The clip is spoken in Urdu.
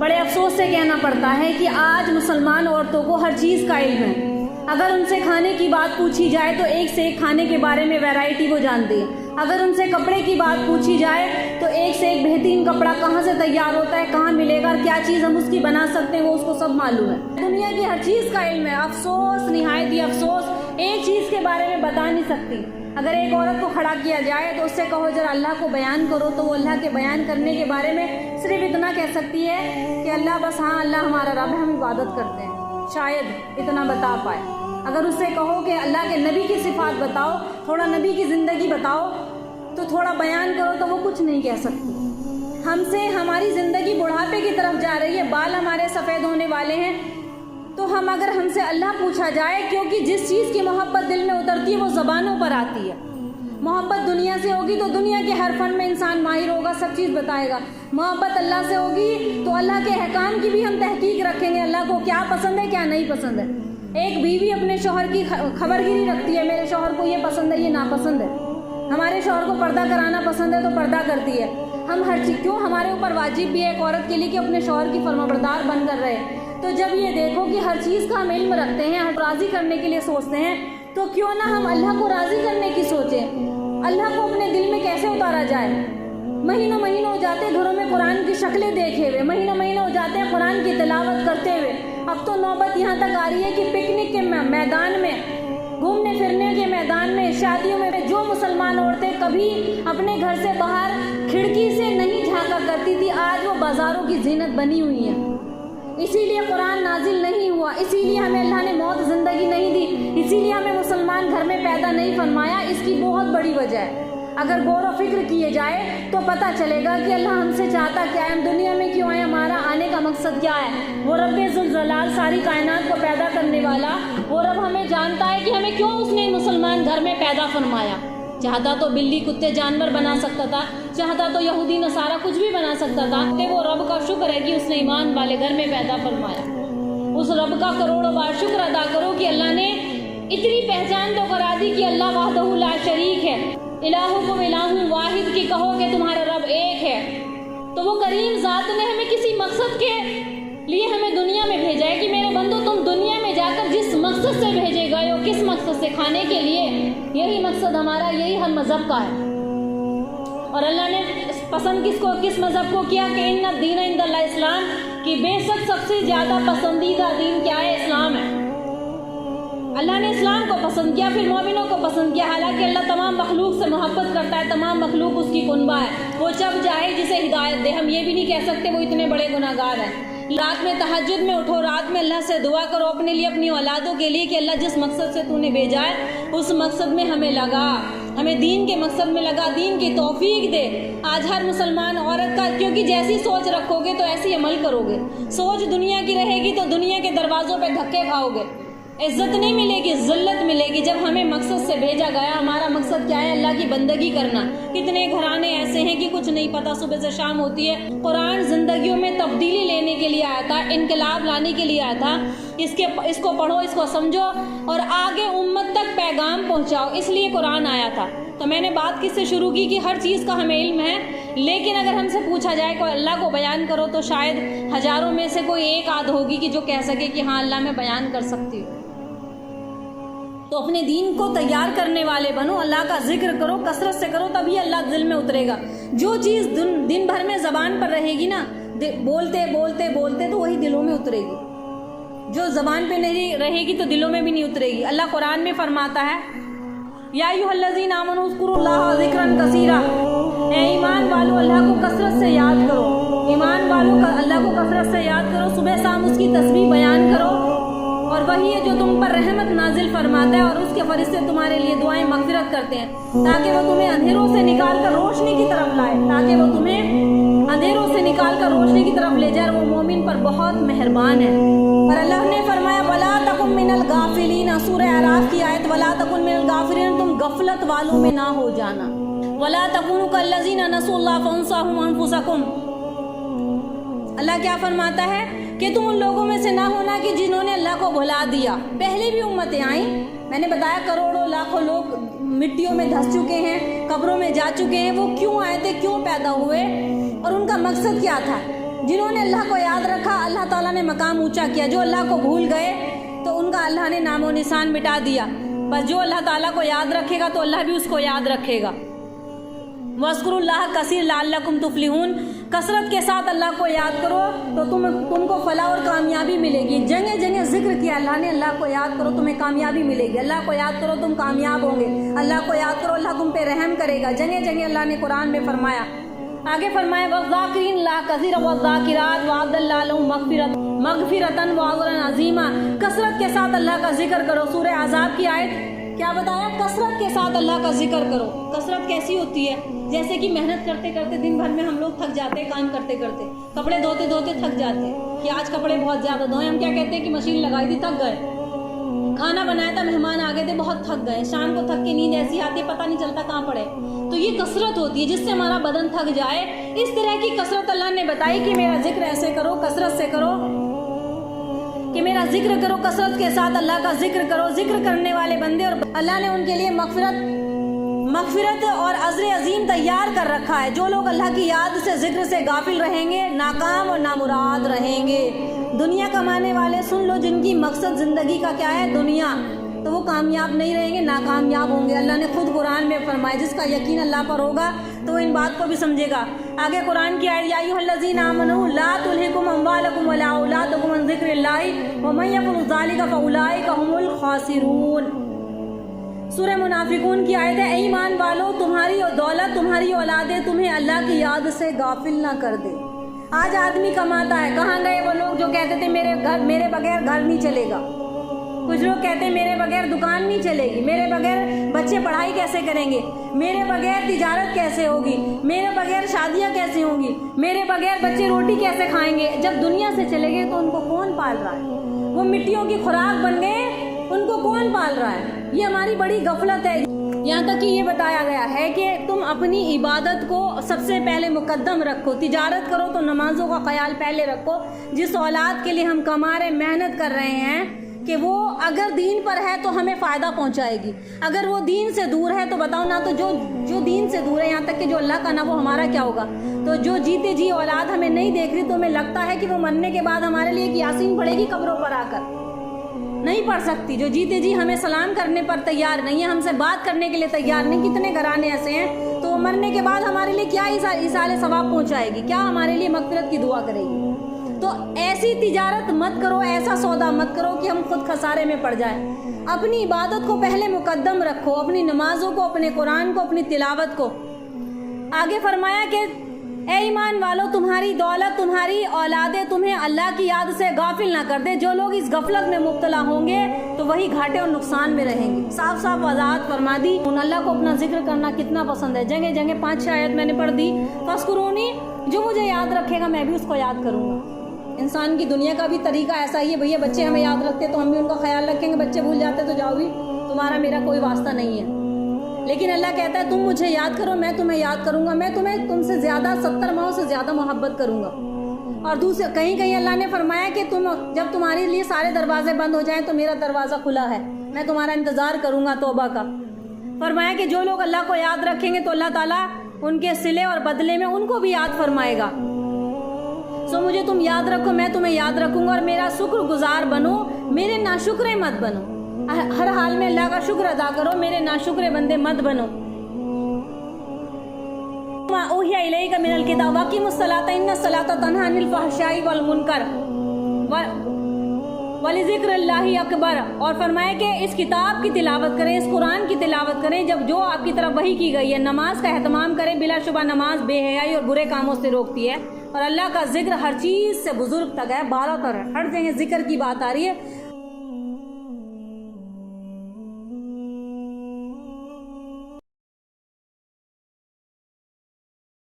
بڑے افسوس سے کہنا پڑتا ہے کہ آج مسلمان عورتوں کو ہر چیز کا علم ہے. اگر ان سے کھانے کی بات پوچھی جائے تو ایک سے ایک کھانے کے بارے میں ویرائٹی وہ جانتی ہے. اگر ان سے کپڑے کی بات پوچھی جائے تو ایک سے ایک بہترین کپڑا کہاں سے تیار ہوتا ہے, کہاں ملے گا اور کیا چیز ہم اس کی بنا سکتے ہیں وہ اس کو سب معلوم ہے. دنیا کی ہر چیز کا علم ہے. افسوس, نہایت ہی افسوس, ایک چیز کے بارے میں بتا نہیں سکتی. اگر ایک عورت کو کھڑا کیا جائے تو اس سے کہو ذرا اللہ کو بیان کرو تو وہ اللہ کے بیان کرنے کے بارے میں صرف اتنا کہہ سکتی ہے کہ اللہ بس, ہاں اللہ ہمارا رب ہے, ہم عبادت کرتے ہیں, شاید اتنا بتا پائے. اگر اس سے کہو کہ اللہ کے نبی کی صفات بتاؤ, تھوڑا نبی کی زندگی بتاؤ, تو تھوڑا بیان کرو, تو وہ کچھ نہیں کہہ سکتی. ہم سے ہماری زندگی بڑھاپے کی طرف جا رہی ہے, بال ہمارے سفید ہونے والے ہیں, تو اگر ہم سے اللہ پوچھا جائے, کیونکہ جس چیز کی محبت دل میں اترتی ہے وہ زبانوں پر آتی ہے. محبت دنیا سے ہوگی تو دنیا کے ہر فن میں انسان ماہر ہوگا, سب چیز بتائے گا. محبت اللہ سے ہوگی تو اللہ کے احکام کی بھی ہم تحقیق رکھیں گے, اللہ کو کیا پسند ہے کیا نہیں پسند ہے. ایک بیوی اپنے شوہر کی خبر گیری رکھتی ہے, میرے شوہر کو یہ پسند ہے یہ ناپسند ہے. ہمارے شوہر کو پردہ کرانا پسند ہے تو پردہ کرتی ہے. ہم ہر چیز کیوں, ہمارے اوپر واجب بھی ہے ایک عورت کے لیے کہ اپنے شوہر کی فرمانبردار بن کر رہے. تو جب یہ دیکھو کہ ہر چیز کا ہم علم رکھتے ہیں, ہم راضی کرنے کے لیے سوچتے ہیں, تو کیوں نہ ہم اللہ کو راضی کرنے کی سوچیں. اللہ کو اپنے دل میں کیسے اتارا جائے. مہینوں ہو جاتے گھروں میں قرآن کی شکلیں دیکھے ہوئے, مہینوں ہو جاتے ہیں قرآن کی تلاوت کرتے ہوئے. اب تو نوبت یہاں تک آ رہی ہے کہ پکنک کے میدان میں, گھومنے پھرنے کے میدان میں, شادیوں میں جو مسلمان عورتیں کبھی اپنے گھر سے باہر کھڑکی سے نہیں جھانکا کرتی تھی, آج وہ بازاروں کی زینت بنی ہوئی ہیں. اسی لیے قرآن نازل نہیں ہوا, اسی لیے ہمیں اللہ نے موت زندگی نہیں دی, اسی لیے ہمیں مسلمان گھر میں پیدا نہیں فرمایا. اس کی بہت بڑی وجہ ہے. اگر غور و فکر کیے جائے تو پتہ چلے گا کہ اللہ ہم سے چاہتا کیا ہے, ہم دنیا میں کیوں آئے, ہمارا آنے کا مقصد کیا ہے. وہ رب ذوالجلال, ساری کائنات کو پیدا کرنے والا, وہ رب ہمیں جانتا ہے کہ ہمیں کیوں اس نے مسلمان گھر میں پیدا فرمایا. چاہتا تو بلی کتے جانور بنا سکتا تھا, چاہتا تو یہودی نصارہ کچھ بھی بنا سکتا تھا. کہ وہ رب کا شکر ہے کہ اس نے ایمان والے گھر میں پیدا فرمایا. اس رب کا کروڑوں بار شکر ادا کرو کہ اللہ نے اتنی پہچان تو کرا دی کہ اللہ وحدہ لا شریک ہے. الہکم الہ واحد کی کہو کہ تمہارا رب ایک ہے. تو وہ کریم ذات نے ہمیں کسی مقصد کے لیے ہمیں دنیا میں بھیجا ہے کہ میرے بندو تم دنیا میں جا کر جس مقصد سے بھیجے گئے ہو, کس مقصد سے, کھانے کے لیے, یہی مقصد ہمارا, یہی ہر مذہب کا ہے. اور اللہ نے پسند کس مذہب کو کیا کہ ان الدین عند اللہ اسلام, کہ بے شک سب سے زیادہ پسندیدہ دین کیا ہے, اسلام ہے. اللہ نے اسلام کو پسند کیا, پھر مومنوں کو پسند کیا. حالانکہ اللہ تمام مخلوق سے محبت کرتا ہے, تمام مخلوق اس کی کنبہ ہے, وہ جب چاہے جسے ہدایت دے. ہم یہ بھی نہیں کہہ سکتے وہ اتنے بڑے گناہ گار ہیں. رات میں تہجد میں اٹھو, رات میں اللہ سے دعا کرو اپنے لیے, اپنی اولادوں کے لیے کہ اللہ جس مقصد سے تو نے بھیجا ہے اس مقصد میں ہمیں لگا, ہمیں دین کے مقصد میں لگا, دین کی توفیق دے. آج ہر مسلمان عورت کا, کیونکہ جیسی سوچ رکھو گے تو ایسی عمل کرو گے. سوچ دنیا کی رہے گی تو دنیا کے دروازوں پہ دھکے کھاؤ گے, عزت نہیں ملے گی, ذلت ملے گی. جب ہمیں مقصد سے بھیجا گیا, ہمارا مقصد کیا ہے, اللہ کی بندگی کرنا. کتنے گھرانے ایسے ہیں کہ کچھ نہیں پتا, صبح سے شام ہوتی ہے. قرآن زندگیوں میں تبدیلی لینے کے لیے آیا تھا, انقلاب لانے کے لیے آیا تھا. اس کو پڑھو, اس کو سمجھو اور آگے امت تک پیغام پہنچاؤ, اس لیے قرآن آیا تھا. تو میں نے بات کس سے شروع کی کہ ہر چیز کا ہمیں علم ہے, لیکن اگر ہم سے پوچھا جائے کہ اللہ کو بیان کرو تو شاید ہزاروں میں سے کوئی ایک آدھ ہوگی کہ جو کہہ سکے کہ ہاں اللہ میں بیان کر سکتی ہوں. تو اپنے دین کو تیار کرنے والے بنو, اللہ کا ذکر کرو, کثرت سے کرو, تبھی اللہ دل میں اترے گا. جو چیز دن بھر میں زبان پر رہے گی نا, بولتے بولتے بولتے تو وہی دلوں میں اترے گی. جو زبان پہ نہیں رہے گی تو دلوں میں بھی نہیں اترے گی. اللہ قرآن میں فرماتا ہے یا ایھا الذین آمنوا اذکروا اللہ ذکرا کثیرا, اے ایمان والو اللہ کو کثرت سے یاد کرو, ایمان والو اللہ کو کثرت سے یاد کرو, صبح شام اس کی تسبیح بیان کرو. اور وہی ہے جو تم پر رحمت نازل فرماتا ہے, اور اس کے فرشتے تمہارے لیے دعائیں مغفرت کرتے ہیں, تاکہ وہ تمہیں اندھیروں سے نکال کر روشنی کی طرف لائے, تاکہ وہ تمہیں اندھیروں سے نکال کر روشنی کی طرف لے جائے. وہ مومن پر بہت مہربان ہے. اور اللہ نے فرمایا وَلَا تَكُن مِّنَ الْغَافِلِينَ, سورہ اعراف کی آیت, وَلَا تَكُن مِّنَ الْغَافِلِينَ, تم غفلت والوں میں نہ ہو جانا. وَلَا تَكُونُوا كَالَّذِينَ نَسُوا اللَّهَ فَأَنسَاهُمْ أَنفُسَهُمْ. اللہ کیا فرماتا ہے کہ تم ان لوگوں میں سے نہ ہونا کہ جنہوں نے اللہ کو بھلا دیا. پہلے بھی امتیں آئیں, میں نے بتایا کروڑوں لاکھوں لوگ مٹیوں میں دھس چکے ہیں, قبروں میں جا چکے ہیں. وہ کیوں آئے تھے, کیوں پیدا ہوئے, اور ان کا مقصد کیا تھا. جنہوں نے اللہ کو یاد رکھا اللہ تعالیٰ نے مقام اونچا کیا، جو اللہ کو بھول گئے تو ان کا اللہ نے نام و نشان مٹا دیا، بس جو اللہ تعالیٰ کو یاد رکھے گا تو اللہ بھی اس کو یاد رکھے گا۔ وَاذْكُرُوا اللَّهَ كَثِيرًا لَعَلَّكُمْ تُفْلِحُونَ، کثرت کے ساتھ اللہ کو یاد کرو تو تم کو فلاح اور کامیابی ملے گی۔ جگہ جگہ ذکر کیا اللہ نے، اللہ کو یاد کرو تمہیں کامیابی ملے گی، اللہ کو یاد کرو تم کامیاب ہوں گے، اللہ کو یاد کرو اللہ تم پہ رحم کرے گا، جگہ جگہ اللہ نے قرآن میں فرمایا۔ آگے فرمایا وَالذَّاكِرِينَ اللَّهَ كَثِيرًا وَالذَّاكِرَاتِ وَأَعَدَّ اللَّهُ لَهُم مغفرة وأجرا عظیما۔ کثرت کے ساتھ اللہ کا ذکر کرو۔ سورہ احزاب کی آیت کیا بتایا؟ کثرت کے ساتھ اللہ کا ذکر کرو۔ کثرت کیسی ہوتی ہے؟ جیسے کہ محنت کرتے کرتے دن بھر میں ہم لوگ تھک جاتے ہیں، کام کرتے کرتے، کپڑے دھوتے دھوتے تھک جاتے ہیں کہ آج کپڑے بہت زیادہ دھوئے، ہم کیا کہتے ہیں کہ مشین لگائی تھی تھک گئے، کھانا بنایا تھا مہمان آ گئے تھے بہت تھک گئے، شام کو تھک کے نیند ایسی آتی ہے پتہ نہیں چلتا کہاں پڑے۔ تو یہ کثرت ہوتی ہے جس سے ہمارا بدن تھک جائے۔ اس طرح کی کثرت اللہ نے بتائی کہ میرا ذکر ایسے کرو، کثرت سے کرو، کہ میرا ذکر کرو، کثرت کے ساتھ اللہ کا ذکر کرو۔ ذکر کرنے والے بندے اور اللہ نے ان کے لیے مغفرت اور اجر عظیم تیار کر رکھا ہے۔ جو لوگ اللہ کی یاد سے ذکر سے غافل رہیں گے ناکام اور نامراد رہیں گے۔ دنیا کمانے والے سن لو، جن کی مقصد زندگی کا کیا ہے؟ دنیا، تو وہ کامیاب نہیں رہیں گے، ناکامیاب ہوں گے۔ اللہ نے خود قرآن میں فرمایا جس کا یقین اللہ پر ہوگا تو وہ ان بات کو بھی سمجھے گا۔ آگے قرآن کی آیت یا ایھا الذین آمنوا لا تلھکم اموالکم ولا اولادکم عن ذکر اللہ ومن یفعل ذلک فاولئک ھم الخاسرون۔ سورہ منافقون کی آیت ہے اے ایمان والو تمہاری دولت، تمہاری اولادیں تمہیں اللہ کی یاد سے غافل نہ کر دے۔ آج آدمی کماتا ہے، کہاں گئے وہ لوگ جو کہتے تھے میرے بغیر گھر نہیں چلے گا؟ کچھ لوگ کہتے ہیں میرے بغیر دکان نہیں چلے گی، میرے بغیر بچے پڑھائی کیسے کریں گے، میرے بغیر تجارت کیسے ہوگی، میرے بغیر شادیاں کیسے ہوں گی، میرے بغیر بچے روٹی کیسے کھائیں گے۔ جب دنیا سے چلے گئے تو ان کو کون پال رہا ہے؟ وہ مٹیوں کی خوراک بن گئے، ان کو کون پال رہا ہے؟ یہ ہماری بڑی غفلت ہے۔ یہاں تک کہ یہ بتایا گیا ہے کہ تم اپنی عبادت کو سب سے پہلے مقدم رکھو، تجارت کرو تو نمازوں کا خیال پہلے رکھو۔ جس اولاد کے لیے ہم کما رہے محنت کر رہے ہیں کہ وہ اگر دین پر ہے تو ہمیں فائدہ پہنچائے گی، اگر وہ دین سے دور ہے تو بتاؤ نا، تو جو دین سے دور ہے یہاں تک کہ جو اللہ کا نہ وہ ہمارا کیا ہوگا؟ تو جو جیتے جی اولاد ہمیں نہیں دیکھ رہی تو ہمیں لگتا ہے کہ وہ مرنے کے بعد ہمارے لیے ایک یاسین پڑھے گی قبروں پر آ کر، نہیں پڑھ سکتی۔ جو جیتے جی ہمیں سلام کرنے پر تیار نہیں ہے، ہم سے بات کرنے کے لیے تیار نہیں، کتنے گھرانے ایسے ہیں، تو وہ مرنے کے بعد ہمارے لیے کیا ایصال ثواب پہنچائے گی، کیا ہمارے لیے مغفرت کی دعا کرے گی؟ تو ایسی تجارت مت کرو، ایسا سودا مت کرو کہ ہم خود خسارے میں پڑ جائیں۔ اپنی عبادت کو پہلے مقدم رکھو، اپنی نمازوں کو، اپنے قرآن کو، اپنی تلاوت کو۔ آگے فرمایا کہ اے ایمان والو تمہاری دولت، تمہاری اولادیں تمہیں اللہ کی یاد سے غافل نہ کر دے۔ جو لوگ اس غفلت میں مبتلا ہوں گے تو وہی گھاٹے اور نقصان میں رہیں گے۔ صاف صاف وضاحت فرما دی۔ اللہ کو اپنا ذکر کرنا کتنا پسند ہے۔ جگہ جگہ 5-6 آیت میں نے پڑھ دی۔ فَاذْكُرُونِی، جو مجھے یاد رکھے گا میں بھی اس کو یاد کروں گا۔ انسان کی دنیا کا بھی طریقہ ایسا ہی ہے، بھیا بچے ہمیں یاد رکھتے تو ہم بھی ان کا خیال رکھیں گے، بچے بھول جاتے تو جاؤ بھی، تمہارا میرا کوئی واسطہ نہیں ہے۔ لیکن اللہ کہتا ہے تم مجھے یاد کرو، میں تمہیں یاد کروں گا، میں تم سے زیادہ 70 ماؤں سے زیادہ محبت کروں گا۔ اور دوسرے کہیں اللہ نے فرمایا کہ جب تمہارے لیے سارے دروازے بند ہو جائیں تو میرا دروازہ کھلا ہے، میں تمہارا انتظار کروں گا توبہ کا۔ فرمایا کہ جو لوگ اللہ کو یاد رکھیں گے تو اللہ تعالیٰ ان کے صلے اور بدلے میں ان کو بھی یاد فرمائے گا۔ سو مجھے تم یاد رکھو، میں تمہیں یاد رکھوں گا، اور میرا شکر گزار بنو، میرے ناشکرے مت بنو۔ ہر حال میں اللہ کا شکر ادا کرو، میرے ناشکرے بندے مت بنو۔ اوحی الیک من الکتاب واقیموا الصلاۃ ان الصلاۃ تنہی عن الفحشاء والمنکر ولذکر اللہ اکبر۔ اور فرمایا کہ اس کتاب کی تلاوت کریں، اس قرآن کی تلاوت کریں جب جو آپ کی طرف وحی کی گئی ہے، نماز کا اہتمام کریں، بلا شبہ نماز بے حیائی اور برے کاموں سے روکتی ہے، اور اللہ کا ذکر ہر چیز سے بزرگ تک ہے، بالاتر ہے، ہر جگہ ذکر کی بات آ رہی ہے۔